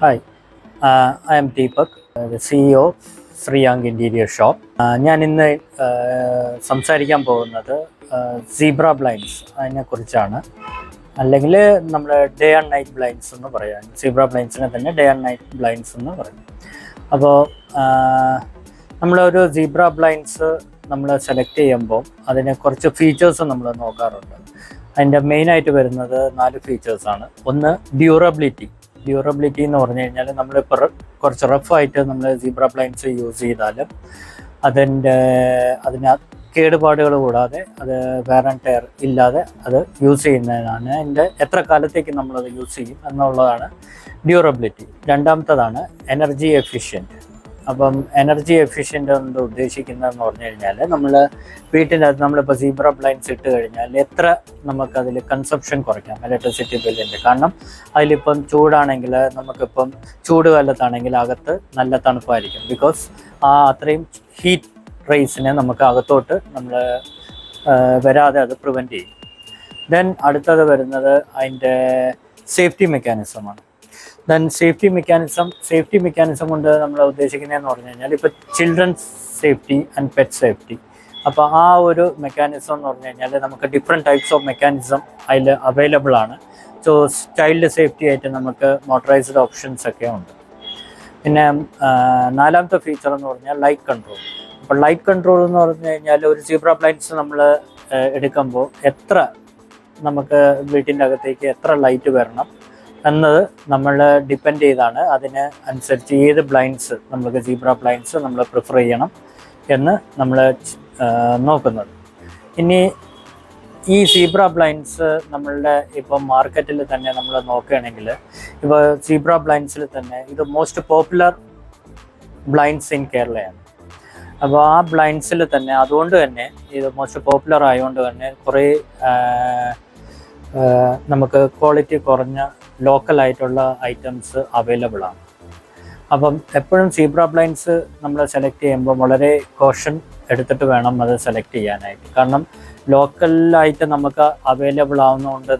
Hi, I am Deepak, the CEO of Sriyang Interior Shop. ഞാൻ ഇന്ന് സംസാരിക്കാൻ പോകുന്നത് സീബ്ര ബ്ലൈൻഡ്സ് അതിനെക്കുറിച്ചാണ്. അല്ലെങ്കിൽ നമ്മൾ ഡേ ആൻഡ് നൈറ്റ് ബ്ലൈൻഡ്സ് എന്ന് പറയാം. സീബ്ര ബ്ലൈൻഡ്സിനെ തന്നെ ഡേ ആൻഡ് നൈറ്റ് ബ്ലൈൻഡ്സ് എന്ന് പറയും. അപ്പോൾ നമ്മളൊരു സീബ്ര ബ്ലൈൻഡ്സ് നമ്മൾ സെലക്ട് ചെയ്യുമ്പോൾ അതിനെ കുറച്ച് ഫീച്ചേഴ്സ് നമ്മൾ നോക്കാറുണ്ട്. അതിൻ്റെ മെയിനായിട്ട് വരുന്നത് 4 ഫീച്ചേഴ്സാണ്. ഒന്ന് ഡ്യൂറബിലിറ്റി എന്ന് പറഞ്ഞു കഴിഞ്ഞാൽ നമ്മളിപ്പോൾ കുറച്ച് റഫായിട്ട് നമ്മൾ സീബ്ര ബ്ലൈൻഡ്സ് യൂസ് ചെയ്താലും അതിന് കേടുപാടുകൾ കൂടാതെ അത് വെയർ ആൻഡ് ടയർ ഇല്ലാതെ അത് യൂസ് ചെയ്യുന്നതിനാണ്. അതിൻ്റെ എത്ര കാലത്തേക്ക് നമ്മളത് യൂസ് ചെയ്യും എന്നുള്ളതാണ് ഡ്യൂറബിലിറ്റി. രണ്ടാമത്തതാണ് എനർജി എഫിഷ്യൻറ്റ്. അപ്പം എനർജി എഫിഷ്യൻ്റ് എന്ന് ഉദ്ദേശിക്കുന്നതെന്ന് പറഞ്ഞു കഴിഞ്ഞാൽ നമ്മൾ വീട്ടിനകത്ത് നമ്മളിപ്പോൾ സീബ്ര ബ്ലൈൻഡ്സ് ഇട്ട് കഴിഞ്ഞാൽ എത്ര നമുക്കതിൽ കൺസപ്ഷൻ കുറയ്ക്കാം ഇലക്ട്രിസിറ്റി ബില്ലിൻ്റെ. കാരണം അതിലിപ്പം ചൂടാണെങ്കിൽ നമുക്കിപ്പം ചൂട് കാലത്താണെങ്കിൽ അകത്ത് നല്ല തണുപ്പായിരിക്കും. ബിക്കോസ് അത്രയും ഹീറ്റ് റേസിനെ നമുക്ക് അകത്തോട്ട് നമ്മൾ വരാതെ അത് പ്രിവെൻറ്റ് ചെയ്യും. ദെൻ അടുത്തത് വരുന്നത് അതിൻ്റെ സേഫ്റ്റി മെക്കാനിസമാണ്. സേഫ്റ്റി മെക്കാനിസം കൊണ്ട് നമ്മൾ ഉദ്ദേശിക്കുന്നതെന്ന് പറഞ്ഞു കഴിഞ്ഞാൽ ഇപ്പോൾ children's safety and pet safety. അപ്പോൾ ആ ഒരു മെക്കാനിസം എന്ന് പറഞ്ഞു കഴിഞ്ഞാൽ നമുക്ക് ഡിഫറെൻറ്റ് ടൈപ്സ് ഓഫ് മെക്കാനിസം അതിൽ അവൈലബിൾ ആണ്. സോ ചൈൽഡ് സേഫ്റ്റി ആയിട്ട് നമുക്ക് മോട്ടറൈസ്ഡ് ഓപ്ഷൻസ് ഒക്കെ ഉണ്ട്. പിന്നെ നാലാമത്തെ ഫീച്ചർ എന്ന് പറഞ്ഞാൽ ലൈറ്റ് കൺട്രോൾ. അപ്പോൾ ലൈറ്റ് കൺട്രോൾ എന്ന് പറഞ്ഞു കഴിഞ്ഞാൽ ഒരു സീബ്ര ബ്ലൈൻഡ്സ് നമ്മൾ എടുക്കുമ്പോൾ എത്ര നമുക്ക് വീട്ടിൻ്റെ അകത്തേക്ക് എത്ര ലൈറ്റ് വരണം എന്നത് നമ്മൾ ഡിപ്പെൻഡ് ചെയ്താണ് അതിന് അനുസരിച്ച് ഏത് ബ്ലൈൻഡ്സ് നമ്മൾക്ക് സീബ്ര ബ്ലൈൻഡ്സ് നമ്മൾ പ്രിഫർ ചെയ്യണം എന്ന് നമ്മൾ നോക്കുന്നത്. ഇനി ഈ സീബ്ര ബ്ലൈൻഡ്സ് നമ്മളുടെ ഇപ്പം മാർക്കറ്റിൽ തന്നെ നമ്മൾ നോക്കുകയാണെങ്കിൽ ഇപ്പോൾ സീബ്ര ബ്ലൈൻഡ്സിൽ തന്നെ ഇത് മോസ്റ്റ് പോപ്പുലർ ബ്ലൈൻഡ്സ് ഇൻ കേരളയാണ്. അപ്പോൾ ആ ബ്ലൈൻഡ്സിൽ തന്നെ അതുകൊണ്ട് തന്നെ ഇത് മോസ്റ്റ് പോപ്പുലർ ആയതുകൊണ്ട് തന്നെ കുറേ നമുക്ക് ക്വാളിറ്റി കുറഞ്ഞ ലോക്കലായിട്ടുള്ള ഐറ്റംസ് അവൈലബിൾ ആണ്. അപ്പം എപ്പോഴും സീബ്ര ബ്ലൈൻഡ്സ് നമ്മൾ സെലക്ട് ചെയ്യുമ്പോൾ വളരെ കോഷൻ എടുത്തിട്ട് വേണം അത് സെലക്ട് ചെയ്യാനായിട്ട്. കാരണം ലോക്കലായിട്ട് നമുക്ക് അവൈലബിൾ ആവുന്നതുകൊണ്ട്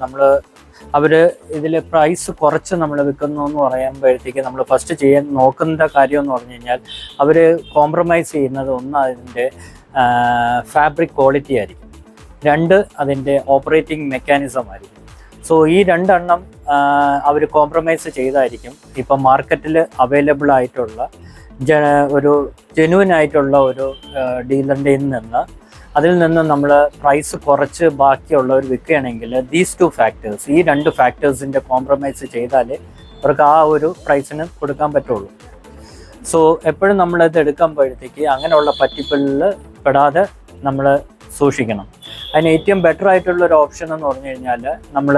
അവർ ഇതിൽ പ്രൈസ് കുറച്ച് നമ്മൾ വിൽക്കുന്നു എന്ന് പറയുമ്പോഴത്തേക്ക് നമ്മൾ ഫസ്റ്റ് ചെയ്യാൻ നോക്കുന്ന കാര്യം എന്ന് പറഞ്ഞു കഴിഞ്ഞാൽ അവർ കോംപ്രമൈസ് ചെയ്യുന്നത് ഒന്ന് അതിൻ്റെ ഫാബ്രിക് ക്വാളിറ്റി ആയിരിക്കും, 2 അതിൻ്റെ ഓപ്പറേറ്റിംഗ് മെക്കാനിസം ആയിരിക്കും. സോ ഈ 2 എണ്ണം അവർ കോംപ്രമൈസ് ചെയ്തായിരിക്കും ഇപ്പം മാർക്കറ്റിൽ അവൈലബിൾ ആയിട്ടുള്ള ഒരു ജെന്യുവൻ ആയിട്ടുള്ള ഒരു ഡീലറിൻ്റെ അതിൽ നിന്ന് നമ്മൾ പ്രൈസ് കുറച്ച് ബാക്കിയുള്ളവർ വിൽക്കുകയാണെങ്കിൽ ദീസ് 2 ഫാക്ടേഴ്സ്, ഈ 2 ഫാക്ടേഴ്സിൻ്റെ കോംപ്രമൈസ് ചെയ്താലേ അവർക്ക് ആ ഒരു പ്രൈസിന് കൊടുക്കാൻ പറ്റുള്ളൂ. സോ എപ്പോഴും നമ്മളത് എടുക്കുമ്പോഴത്തേക്ക് അങ്ങനെയുള്ള പറ്റിപ്പിൽ പെടാതെ നമ്മൾ സൂക്ഷിക്കണം. അതിന് ഏറ്റവും ബെറ്റർ ആയിട്ടുള്ളൊരു ഓപ്ഷൻ എന്ന് പറഞ്ഞു കഴിഞ്ഞാൽ നമ്മൾ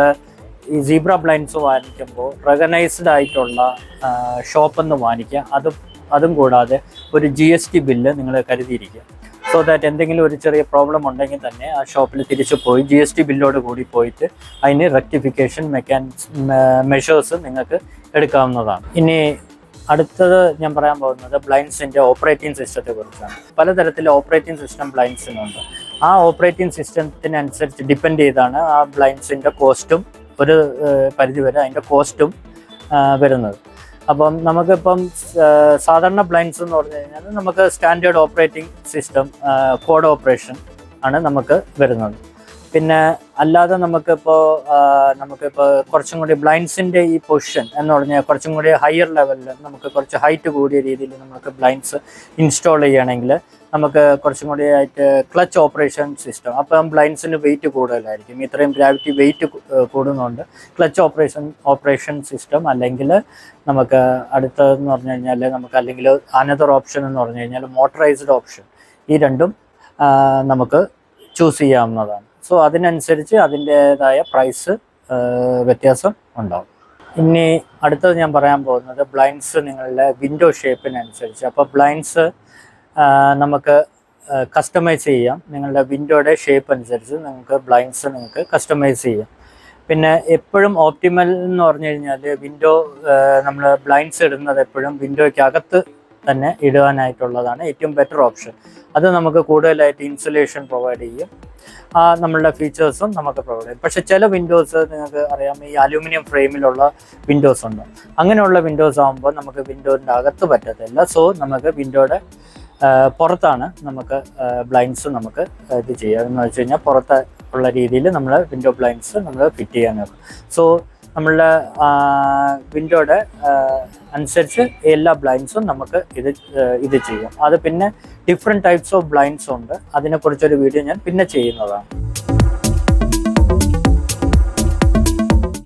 ഈ സീബ്ര ബ്ലൈൻഡ്സ് വാങ്ങിക്കുമ്പോൾ റെക്കഗ്നൈസ്ഡ് ആയിട്ടുള്ള ഷോപ്പിൽ നിന്ന് വാങ്ങിക്കുക. അതും കൂടാതെ ഒരു GST ബില്ല് നിങ്ങൾ കരുതിയിരിക്കുക. സോ ദാറ്റ് എന്തെങ്കിലും ഒരു ചെറിയ പ്രോബ്ലം ഉണ്ടെങ്കിൽ തന്നെ ആ ഷോപ്പിൽ തിരിച്ചു പോയി GST ബില്ലോട് കൂടി പോയിട്ട് അതിന് റെക്ടിഫിക്കേഷൻ മെഷേഴ്സ് നിങ്ങൾക്ക് എടുക്കാവുന്നതാണ്. ഇനി അടുത്തത് ഞാൻ പറയാൻ പോകുന്നത് ബ്ലൈൻഡ്സിൻ്റെ ഓപ്പറേറ്റിംഗ് സിസ്റ്റത്തെ കുറിച്ചാണ്. പലതരത്തിലെ ഓപ്പറേറ്റിംഗ് സിസ്റ്റം ബ്ലൈൻഡ്സിനുണ്ട്. ആ ഓപ്പറേറ്റിംഗ് സിസ്റ്റത്തിനനുസരിച്ച് ഡിപ്പെൻഡ് ചെയ്താണ് ആ ബ്ലൈൻഡ്സിൻ്റെ കോസ്റ്റും ഒരു പരിധിവരെ അതിൻ്റെ കോസ്റ്റും വരുന്നത്. അപ്പം നമുക്കിപ്പം സാധാരണ ബ്ലൈൻഡ്സ് എന്ന് പറഞ്ഞു കഴിഞ്ഞാൽ നമുക്ക് standard operating system code operation ആണ് നമുക്ക് വരുന്നത്. പിന്നെ അല്ലാതെ നമുക്കിപ്പോൾ കുറച്ചും കൂടി ബ്ലൈൻഡ്സിൻ്റെ ഈ പൊസിഷൻ എന്ന് പറഞ്ഞാൽ കുറച്ചും കൂടി ഹയർ ലെവലിൽ നമുക്ക് കുറച്ച് ഹൈറ്റ് കൂടിയ രീതിയിൽ നമുക്ക് ബ്ലൈൻഡ്സ് ഇൻസ്റ്റാൾ ചെയ്യുകയാണെങ്കിൽ നമുക്ക് കുറച്ചും കൂടി ആയിട്ട് ക്ലച്ച് ഓപ്പറേഷൻ സിസ്റ്റം. അപ്പം ബ്ലൈൻഡ്സിന് വെയിറ്റ് കൂടുതലായിരിക്കും. ഇത്രയും ഗ്രാവിറ്റി വെയിറ്റ് കൂടുന്നതുകൊണ്ട് ക്ലച്ച് ഓപ്പറേഷൻ സിസ്റ്റം അല്ലെങ്കിൽ നമുക്ക് അടുത്തതെന്ന് പറഞ്ഞു കഴിഞ്ഞാൽ നമുക്ക് അല്ലെങ്കിൽ അനദർ ഓപ്ഷൻ എന്ന് പറഞ്ഞു കഴിഞ്ഞാൽ മോട്ടറൈസ്ഡ് ഓപ്ഷൻ. ഈ 2ഉം നമുക്ക് ചൂസ് ചെയ്യാവുന്നതാണ്. സോ അതിനനുസരിച്ച് അതിൻ്റേതായ പ്രൈസ് വ്യത്യാസം ഉണ്ടാവും. ഇനി അടുത്തത് ഞാൻ പറയാൻ പോകുന്നത് ബ്ലൈൻഡ്സ് നിങ്ങളുടെ വിൻഡോ ഷേപ്പിനനുസരിച്ച്. അപ്പോൾ ബ്ലൈൻഡ്സ് നമുക്ക് കസ്റ്റമൈസ് ചെയ്യാം. നിങ്ങളുടെ വിൻഡോയുടെ ഷേപ്പ് അനുസരിച്ച് നിങ്ങൾക്ക് കസ്റ്റമൈസ് ചെയ്യാം. പിന്നെ എപ്പോഴും ഓപ്റ്റിമൽ എന്ന് പറഞ്ഞു കഴിഞ്ഞാൽ വിൻഡോ നമ്മൾ ബ്ലൈൻഡ്സ് ഇടുന്നത് എപ്പോഴും വിൻഡോയ്ക്ക് അകത്ത് തന്നെ ഇടാനായിട്ടുള്ളതാണ് ഏറ്റവും ബെറ്റർ ഓപ്ഷൻ. അത് നമുക്ക് കൂടുതലായിട്ട് ഇൻസുലേഷൻ പ്രൊവൈഡ് ചെയ്യും, നമ്മളുടെ ഫീച്ചേഴ്സും നമുക്ക് പ്രൊവൈഡ് ചെയ്യും. പക്ഷേ ചില വിൻഡോസ് നിങ്ങൾക്ക് അറിയാം, ഈ അലൂമിനിയം ഫ്രെയിമിലുള്ള വിൻഡോസ് ഉണ്ട്. അങ്ങനെയുള്ള വിൻഡോസ് ആകുമ്പോൾ നമുക്ക് വിൻഡോൻ്റെ അകത്ത് പറ്റത്തില്ല. സോ നമുക്ക് വിൻഡോയുടെ പുറത്താണ് നമുക്ക് ബ്ലൈൻഡ്സ് നമുക്ക് ഇത് ചെയ്യുക എന്ന് വെച്ച് കഴിഞ്ഞാൽ പുറത്ത് ഉള്ള രീതിയിൽ നമ്മൾ വിൻഡോ ബ്ലൈൻഡ്സ് നമ്മൾ ഫിറ്റ് ചെയ്യാനാകും. സോ നമ്മളുടെ വിൻഡോയുടെ അനുസരിച്ച് എല്ലാ ബ്ലൈൻഡ്സും നമുക്ക് ഇത് ചെയ്യാം. അത് പിന്നെ ഡിഫറെൻറ്റ് ടൈപ്സ് ഓഫ് ബ്ലൈൻഡ്സ് ഉണ്ട്, അതിനെക്കുറിച്ചൊരു വീഡിയോ ഞാൻ പിന്നെ ചെയ്യുന്നതാണ്.